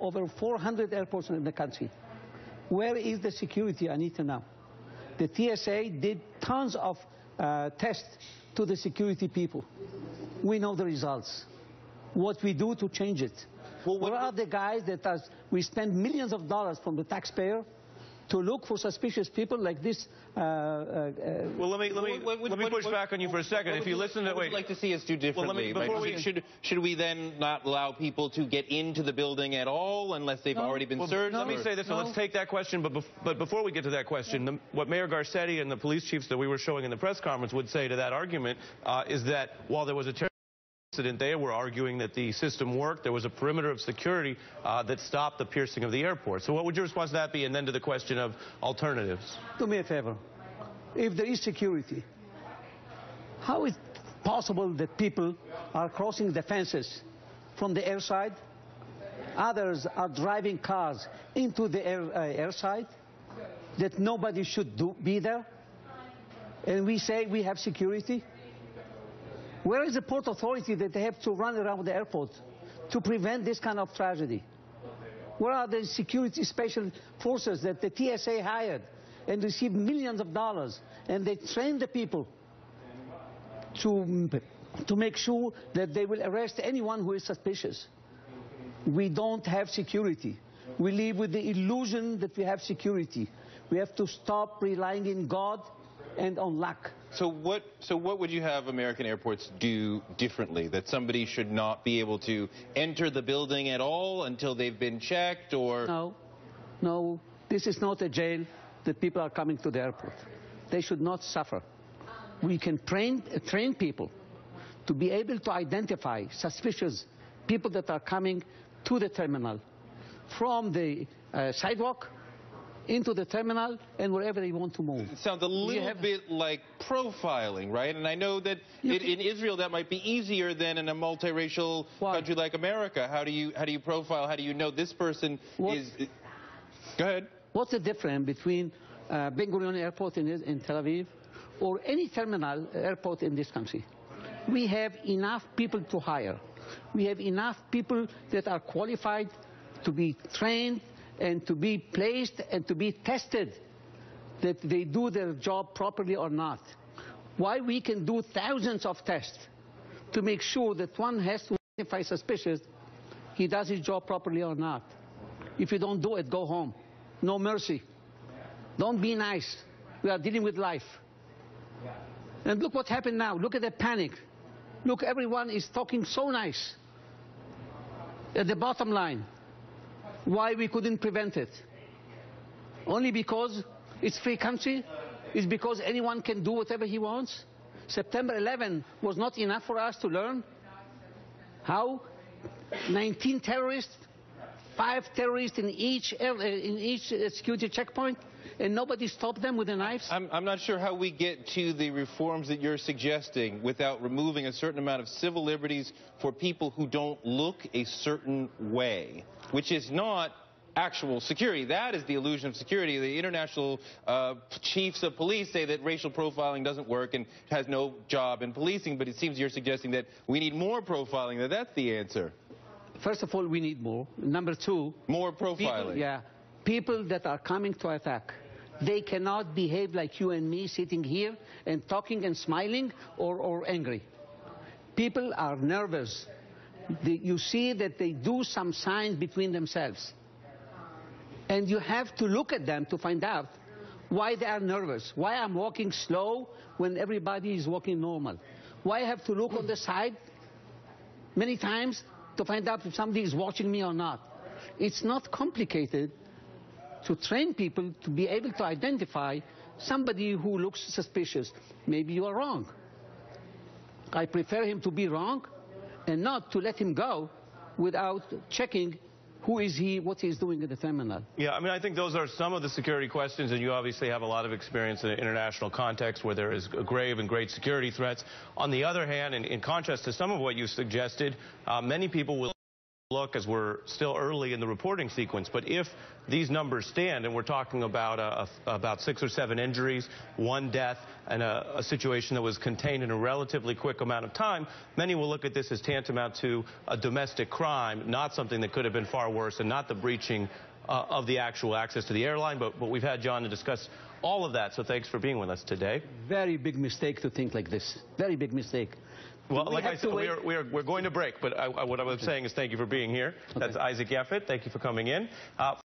over 400 airports in the country. Where is the security? I need to know. The TSA did tons of tests to the security people. We know the results. What we do to change it. Well, where are the guys that we spend millions of dollars from the taxpayer to look for suspicious people like this? Well, let me push back on you for a second. If you listen to, what would you like to see us do differently? Should we then not allow people to get into the building at all unless they've already been searched? Let me say this. So let's take that question. But before we get to that question, what Mayor Garcetti and the police chiefs that we were showing in the press conference would say to that argument is that while there was a terrorist incident, they were arguing that the system worked. There was a perimeter of security that stopped the piercing of the airport. So what would your response to that be? And then to the question of alternatives. Do me a favor. If there is security, how is it possible that people are crossing the fences from the airside? Others are driving cars into the airside, that nobody should be there? And we say we have security? Where is the Port Authority that they have to run around the airport to prevent this kind of tragedy? Where are the security special forces that the TSA hired and received millions of dollars, and they train the people to make sure that they will arrest anyone who is suspicious? We don't have security. We live with the illusion that we have security. We have to stop relying on God and on luck. So what would you have American airports do differently? That somebody should not be able to enter the building at all until they've been checked, or? No, this is not a jail that people are coming to the airport. They should not suffer. We can train people to be able to identify suspicious people that are coming to the terminal from the sidewalk into the terminal and wherever they want to move. It sounds a little bit like profiling, right? And I know that in Israel that might be easier than in a multiracial country like America. How do you profile? How do you know this person is? Go ahead. What's the difference between Ben Gurion Airport in Tel Aviv or any terminal airport in this country? We have enough people to hire. We have enough people that are qualified to be trained and to be placed and to be tested that they do their job properly or not. Why we can do thousands of tests to make sure that one has to identify suspicious, he does his job properly or not. If you don't do it, go home. No mercy. Don't be nice. We are dealing with life. And look what happened now. Look at the panic. Look, everyone is talking so nice. At the bottom line, why we couldn't prevent it? Only because it's free country? It's because anyone can do whatever he wants? September 11 was not enough for us to learn how 19 terrorists, 5 terrorists in each security checkpoint, and nobody stopped them with the knives? I'm not sure how we get to the reforms that you're suggesting without removing a certain amount of civil liberties for people who don't look a certain way, which is not actual security. That is the illusion of security. The international chiefs of police say that racial profiling doesn't work and has no job in policing, but it seems you're suggesting that we need more profiling, that that's the answer. First of all, we need more. Number two, more profiling. People that are coming to attack, they cannot behave like you and me sitting here and talking and smiling or angry. People are nervous. You see that they do some signs between themselves. And you have to look at them to find out why they are nervous, why I'm walking slow when everybody is walking normal, why I have to look on the side many times to find out if somebody is watching me or not. It's not complicated to train people to be able to identify somebody who looks suspicious. Maybe you are wrong. I prefer him to be wrong and not to let him go without checking who is he, what he's doing at the terminal. Yeah, I mean, I think those are some of the security questions, and you obviously have a lot of experience in an international context where there is grave and great security threats. On the other hand, in contrast to some of what you suggested, many people will look, as we're still early in the reporting sequence, but if these numbers stand, and we're talking about about 6 or 7 injuries, 1 death, and a situation that was contained in a relatively quick amount of time, many will look at this as tantamount to a domestic crime, not something that could have been far worse, and not the breaching of the actual access to the airline. But we've had John to discuss all of that, so thanks for being with us today. Very big mistake to think like this. Very big mistake. Well, like I said, we're going to break, but what I was saying is thank you for being here. Okay. That's Isaac Yeffet. Thank you for coming in.